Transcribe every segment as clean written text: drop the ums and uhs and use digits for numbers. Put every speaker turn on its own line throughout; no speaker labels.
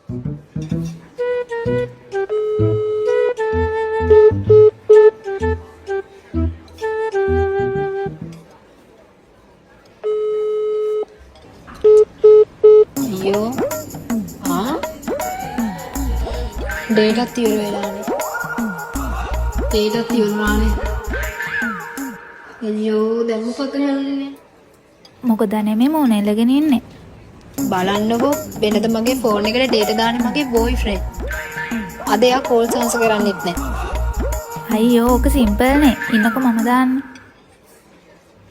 అయ్యో data తీరువేలానే data తీరురానే అయ్యో దమ్ము కొత్తనే
මොකද නෙමෙයි මොනෙලගෙන ඉන්නේ.
බලන්නකෝ වෙනද මගේ ෆෝන් එකට ඩේටා දාන්නේ මගේ බෝයිෆ්‍රෙන්ඩ්. අද එයා කෝල් සාන්ස් කරන්නෙත් නැහැ.
අයියෝ ඕක සිම්පල් නේ. ඉන්නකො මම දාන්නේ.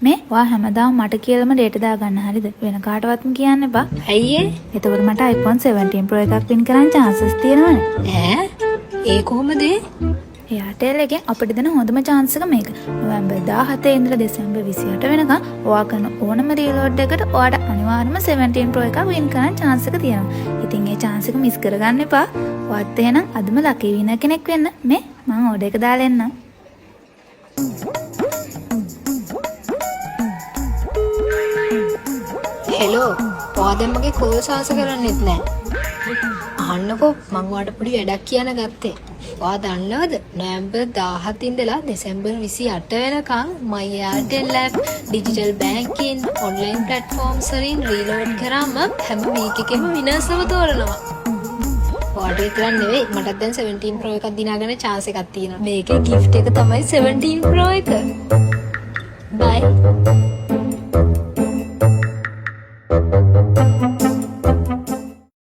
මේ වා හැමදාම මට කියලාම ඩේටා දාගන්න හරිද? වෙන කාටවත්ම කියන්න එපා.
අයියේ
එතකොට මට iPhone 17 Pro එකක් වින් කරන්න chances තියෙනවනේ.
ඒ කොහමද?
එයාටෙල් එකෙන් අපිට දෙන හොඳම chance එක මේක. නොවැම්බර් 17 ඉඳලා දෙසැම්බර් 28 වෙනකන් ඔයා කරන ඕනම රීලෝඩ් එකට ඔයාට අනිවාර්යයෙන්ම 17 Pro එකක් වින් කරන්න chance එක තියෙනවා. ඉතින් ඒ chance එක මිස් කරගන්න එපා. ඔයත් එහෙනම් අදම ලකී විනර් කෙනෙක් වෙන්න. මේ මම ඕඩර් එක දාලා එන්නම්.
හෙලෝ ඔයා මගේ කෝල් සාන්ස් කරන්නෙත් නැහැ. අහන්නකෝ මං ඔයාට පොඩි වැඩක් කියන්න ගත්තේ. ඔයා දන්නවද නොවැම්බර් 17 ඉඳලා දෙසැම්බර් 28 වෙනකන් My Airtel app digital banking online platforms වලින් රීලෝඩ් කරාම හැම වීක් එකෙම විනර්ස්ව තෝරනවා. ඔයාට විතරක් නෙවෙයි මටත් දැන් 17 Pro එකක් දිනාගන්න chance එකක් තියෙනවා. මේකේ gift එක තමයි 17 Pro එක. bye